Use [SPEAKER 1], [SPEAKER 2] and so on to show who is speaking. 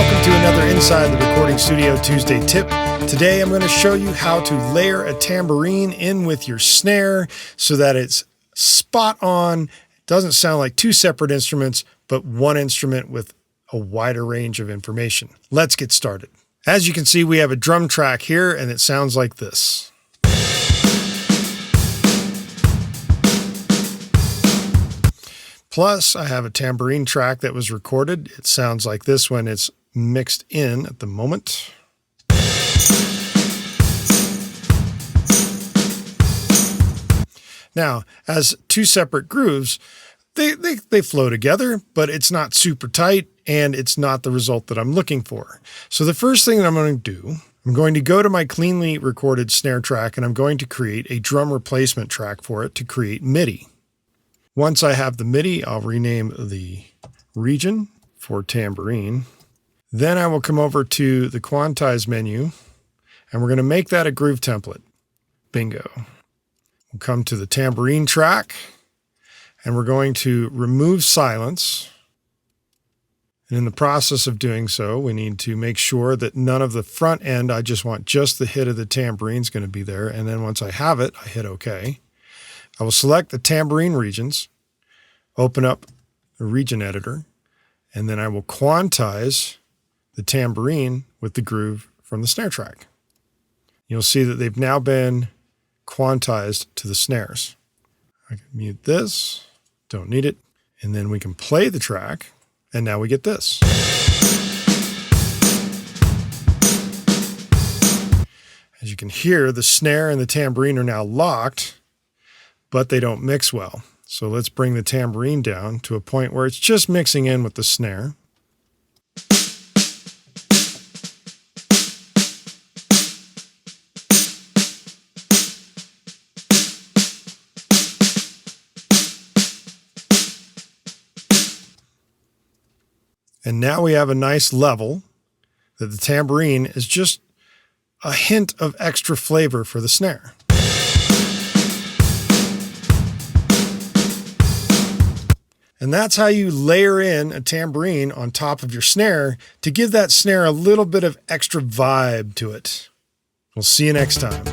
[SPEAKER 1] welcome to another Inside the Recording Studio Tuesday tip. Today I'm going to show you how to layer a tambourine in with your snare so that it's spot on. It doesn't sound like two separate instruments, but one instrument with a wider range of information. Let's get started. As you can see, we have a drum track here and it sounds like this. Plus, I have a tambourine track that was recorded. It sounds like this when it's mixed in at the moment. Now, as two separate grooves, they flow together, but it's not super tight and it's not the result that I'm looking for. So the first thing that I'm going to do, I'm going to go to my cleanly recorded snare track and I'm going to create a drum replacement track for it to create MIDI. Once I have the MIDI, I'll rename the region for tambourine. Then I will come over to the quantize menu and we're going to make that a groove template. Bingo. We'll come to the tambourine track and we're going to remove silence. And in the process of doing so, we need to make sure that none of the front end, I just want just the hit of the tambourine is going to be there. And then once I have it, I hit OK. I will select the tambourine regions, open up the region editor, and then I will quantize the tambourine with the groove from the snare track. You'll see that they've now been quantized to the snares. I can mute this, don't need it, and then we can play the track, and now we get this. As you can hear, the snare and the tambourine are now locked, but they don't mix well. So let's bring the tambourine down to a point where it's just mixing in with the snare. And now we have a nice level that the tambourine is just a hint of extra flavor for the snare. And that's how you layer in a tambourine on top of your snare to give that snare a little bit of extra vibe to it. We'll see you next time.